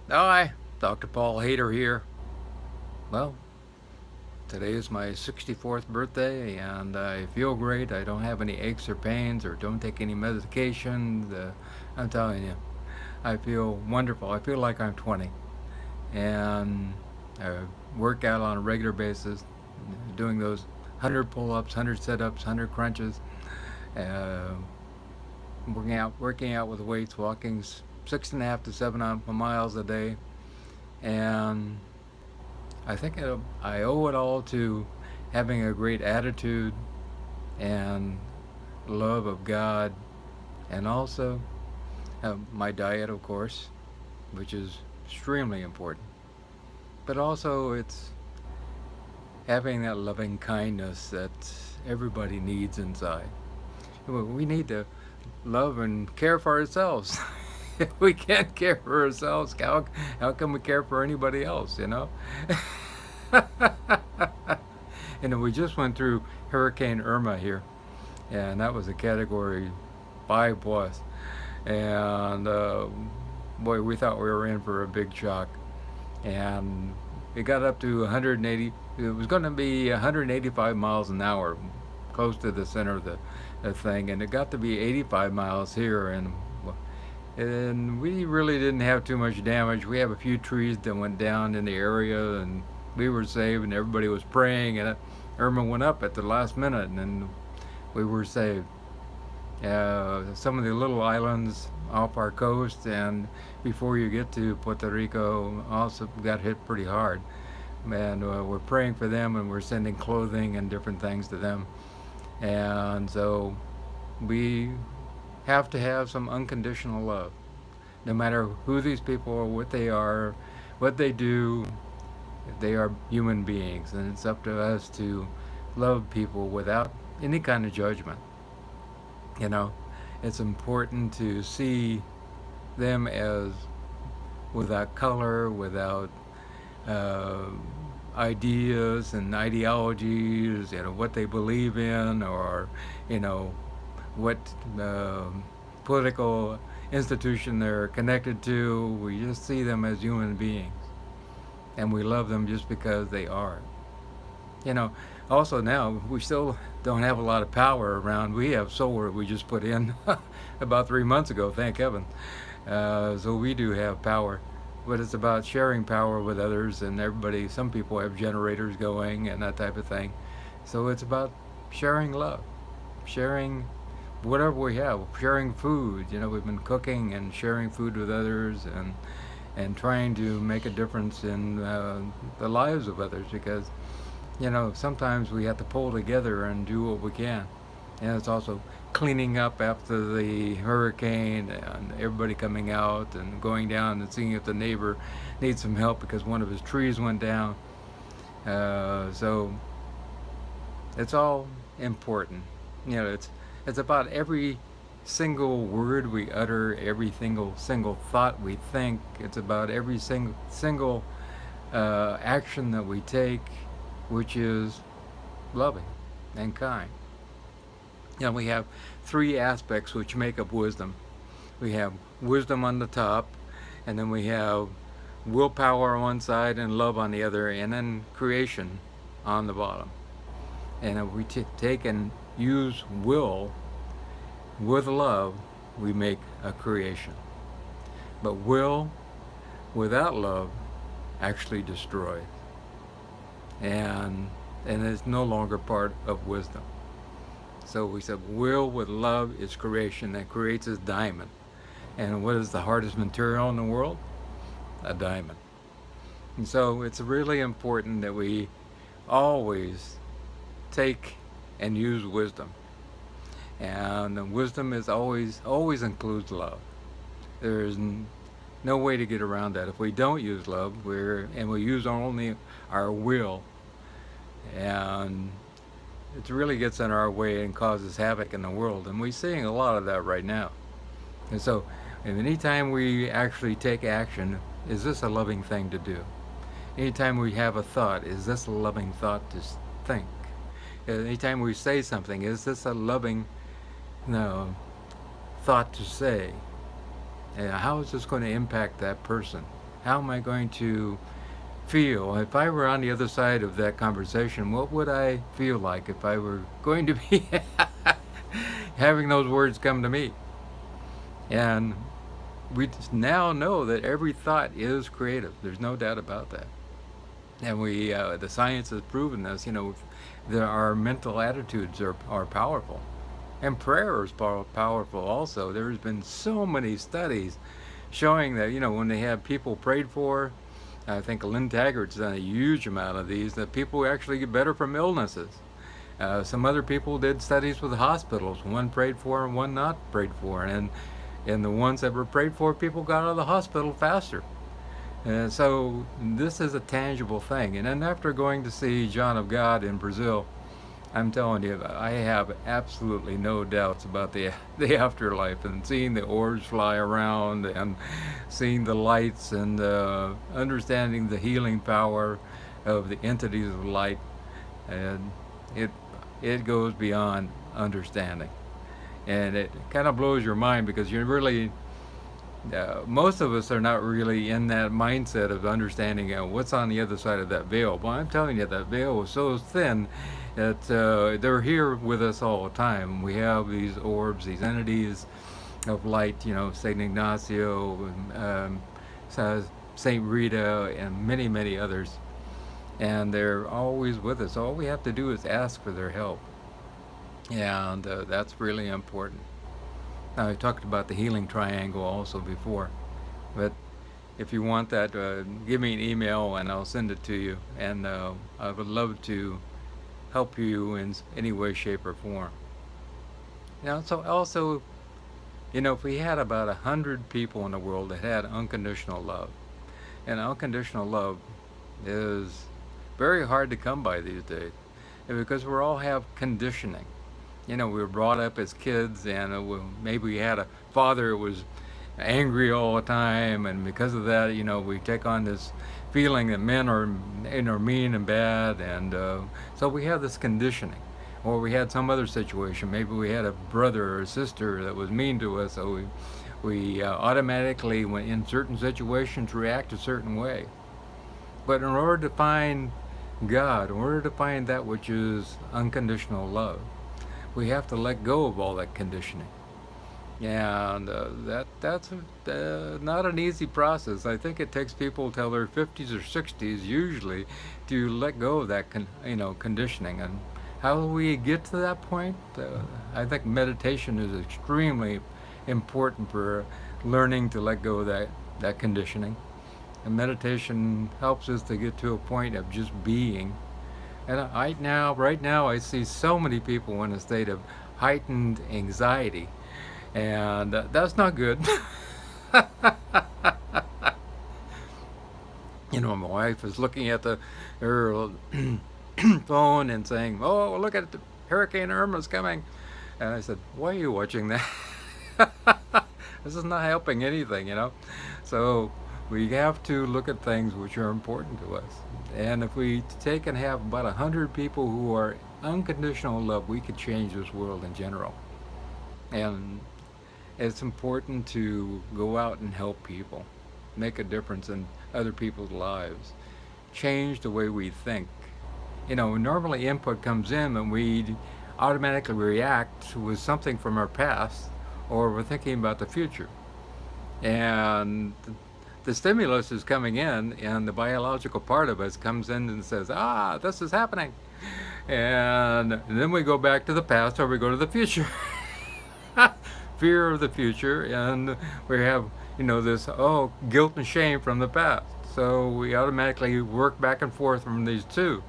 Hi, Dr. Paul Haider here. Well, today is my 64th birthday and I feel great. I don't have any aches or pains or don't take any medication. I'm telling you, I feel wonderful. I feel like I'm 20. And I work out on a regular basis, doing those 100 pull ups, 100 sit ups, 100 crunches, uh, working out with weights, walking 6.5 to 7 miles a day. And I think I owe it all to having a great attitude and love of God, and also my diet, of course, which is extremely important. But also, it's having that loving kindness that everybody needs inside. We need to love and care for ourselves. If we can't care for ourselves, how can we care for anybody else, you know? And we just went through Hurricane Irma here, and that was a category 5 plus. And boy, we thought we were in for a big shock. And it got up to 180, it was going to be 185 miles an hour, close to the center of the thing, and it got to be 85 miles here. And we really didn't have too much damage. We have a few trees that went down in the area, and we were saved, and everybody was praying, and Irma went up at the last minute, and then we were saved. Some of the little islands off our coast, and before you get to Puerto Rico, also got hit pretty hard. And we're praying for them, and we're sending clothing and different things to them. And so we have to have some unconditional love. No matter who these people are, what they do, they are human beings, and it's up to us to love people without any kind of judgment. You know, it's important to see them as without color, without uh, ideas and ideologies, what they believe in, or you know, what political institution they're connected to. We just see them as human beings, and we love them just because they are. You know, also now we still don't have a lot of power around. We have solar we just put in about 3 months ago, thank heaven. So we do have power, but it's about sharing power with others, and everybody. Some people have generators going and that type of thing. So it's about sharing love, sharing whatever we have, sharing food. We've been cooking and sharing food with others, and trying to make a difference in the lives of others, because sometimes we have to pull together and do what we can. And it's also cleaning up after the hurricane, and everybody coming out and going down and seeing if the neighbor needs some help because one of his trees went down. So it's all important. It's about every single word we utter, every single thought we think. It's about every single action that we take, which is loving and kind. We have three aspects which make up wisdom. We have wisdom on the top, and then we have willpower on one side and love on the other, and then creation on the bottom. And if we take and use will with love, we make a creation. But will without love actually destroys, and it's no longer part of wisdom. So we said will with love is creation, that creates a diamond. And what is the hardest material in the world? A diamond. And so it's really important that we always take and use wisdom. And wisdom is always includes love. There's no way to get around that. If we don't use love, we use only our will, and it really gets in our way and causes havoc in the world. And we're seeing a lot of that right now. And so anytime we actually take action, is this a loving thing to do? Anytime we have a thought, is this a loving thought to think? Anytime we say something, is this a loving thought to say? And how is this going to impact that person? How am I going to feel? If I were on the other side of that conversation, what would I feel like if I were going to be having those words come to me? And we now know that every thought is creative. There's no doubt about that. And the science has proven this. Our mental attitudes are powerful. And prayer is powerful also. There's been so many studies showing that, when they have people prayed for, I think Lynn Taggart's done a huge amount of these, that people actually get better from illnesses. Some other people did studies with hospitals, one prayed for and one not prayed for. And the ones that were prayed for, people got out of the hospital faster. And so this is a tangible thing. And then after going to see John of God in Brazil, I'm telling you, I have absolutely no doubts about the afterlife, and seeing the orbs fly around and seeing the lights and understanding the healing power of the entities of light. And it goes beyond understanding. And it kind of blows your mind, because you're really, most of us are not really in that mindset of understanding what's on the other side of that veil. But I'm telling you, that veil is so thin that they're here with us all the time. We have these orbs, these entities of light, St. Ignacio, St. Rita, and many, many others. And they're always with us. All we have to do is ask for their help. And that's really important. Now, I talked about the healing triangle also before, but if you want that, give me an email and I'll send it to you. And I would love to help you in any way, shape, or form. So also, if we had about 100 people in the world that had unconditional love, and unconditional love is very hard to come by these days, because we all have conditioning. We were brought up as kids, and maybe we had a father who was angry all the time, and because of that, we take on this feeling that men are mean and bad, and so we have this conditioning. Or we had some other situation. Maybe we had a brother or a sister that was mean to us, so we automatically, when in certain situations, react a certain way. But in order to find God, in order to find that which is unconditional love, we have to let go of all that conditioning. And that's not an easy process. I think it takes people till their 50s or 60s usually to let go of that conditioning. And how do we get to that point? I think meditation is extremely important for learning to let go of that conditioning. And meditation helps us to get to a point of just being. And right now, I see so many people in a state of heightened anxiety, and that's not good. My wife is looking at her phone and saying, "Oh, look at the Hurricane Irma's coming," and I said, "Why are you watching that? This is not helping anything, So we have to look at things which are important to us. And if we take and have about 100 people who are unconditional love, we could change this world in general. And it's important to go out and help people, make a difference in other people's lives, change the way we think. Normally input comes in and we automatically react with something from our past, or we're thinking about the future. And the stimulus is coming in, and the biological part of us comes in and says, this is happening. And then we go back to the past, or we go to the future. Fear of the future, and we have, this, guilt and shame from the past. So we automatically work back and forth from these two.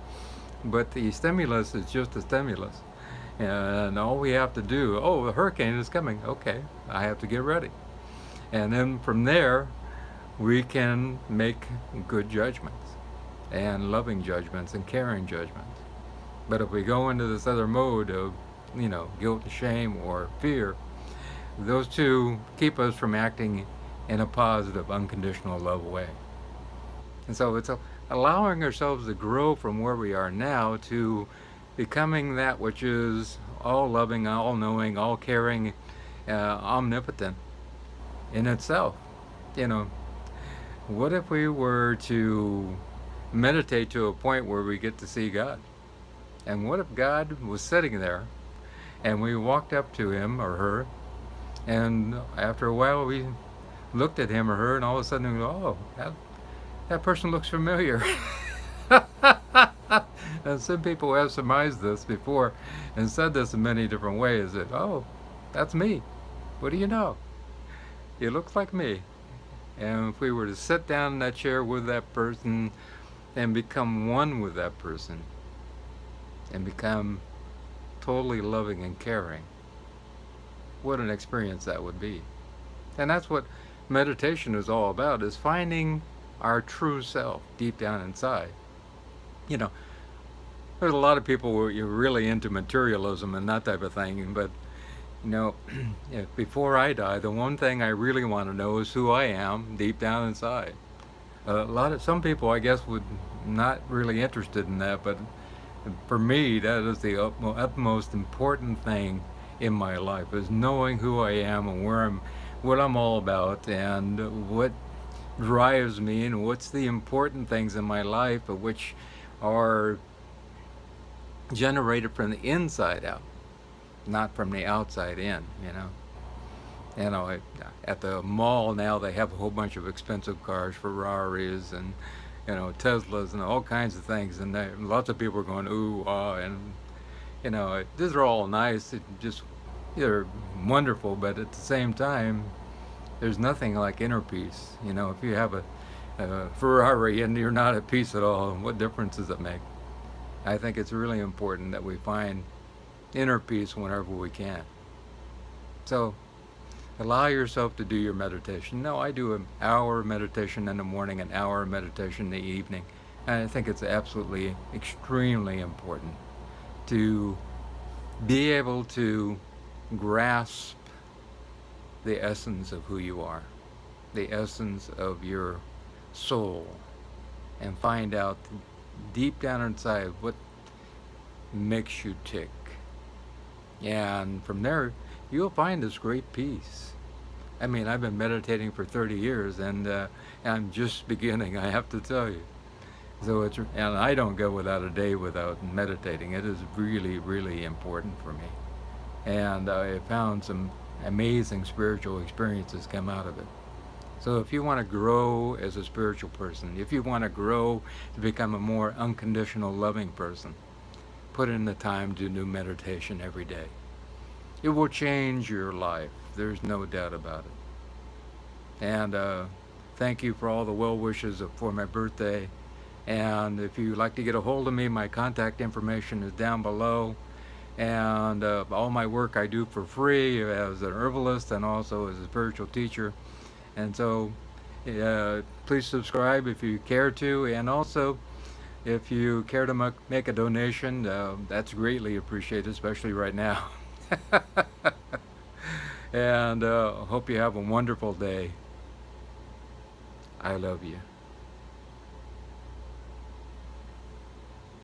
But the stimulus is just a stimulus. And all we have to do, the hurricane is coming. Okay, I have to get ready. And then from there, we can make good judgments, and loving judgments, and caring judgments. But if we go into this other mode of, guilt and shame or fear, those two keep us from acting in a positive, unconditional love way. And so it's allowing ourselves to grow from where we are now to becoming that which is all loving, all knowing, all caring, omnipotent in itself. what if we were to meditate to a point where we get to see God? And what if God was sitting there and we walked up to him or her, and after a while we looked at him or her, and all of a sudden we go, oh, that person looks familiar. And some people have surmised this before and said this in many different ways, that, oh, that's me. What do you know? It looks like me. And if we were to sit down in that chair with that person and become one with that person and become totally loving and caring, what an experience that would be. And that's what meditation is all about, is finding our true self deep down inside. You know, there's a lot of people who are really into materialism and that type of thing, but you know, before I die, the one thing I really want to know is who I am deep down inside. Some people, I guess, would not really interested in that, but for me, that is the utmost important thing in my life, is knowing who I am and what I'm all about, and what drives me, and what's the important things in my life, which are generated from the inside out, not from the outside in. At the mall now they have a whole bunch of expensive cars, Ferraris and Teslas and all kinds of things, and lots of people are going ooh ah, and these are all nice. They're wonderful, but at the same time, there's nothing like inner peace. If you have a Ferrari and you're not at peace at all, what difference does it make? I think it's really important that we find inner peace whenever we can. So allow yourself to do your meditation. No, I do an hour meditation in the morning, an hour meditation in the evening. And I think it's absolutely extremely important to be able to grasp the essence of who you are, the essence of your soul, and find out deep down inside what makes you tick. And from there, you'll find this great peace. I mean, I've been meditating for 30 years, and I'm just beginning, I have to tell you. And I don't go without a day without meditating. It is really, really important for me. And I found some amazing spiritual experiences come out of it. So if you want to grow as a spiritual person, if you want to grow to become a more unconditional, loving person, put in the time to do meditation every day. It will change your life. There's no doubt about it. And thank you for all the well wishes for my birthday. And if you'd like to get a hold of me, my contact information is down below. And all my work I do for free as an herbalist and also as a spiritual teacher. And so please subscribe if you care to. And also, if you care to make a donation, that's greatly appreciated, especially right now. And hope you have a wonderful day. I love you.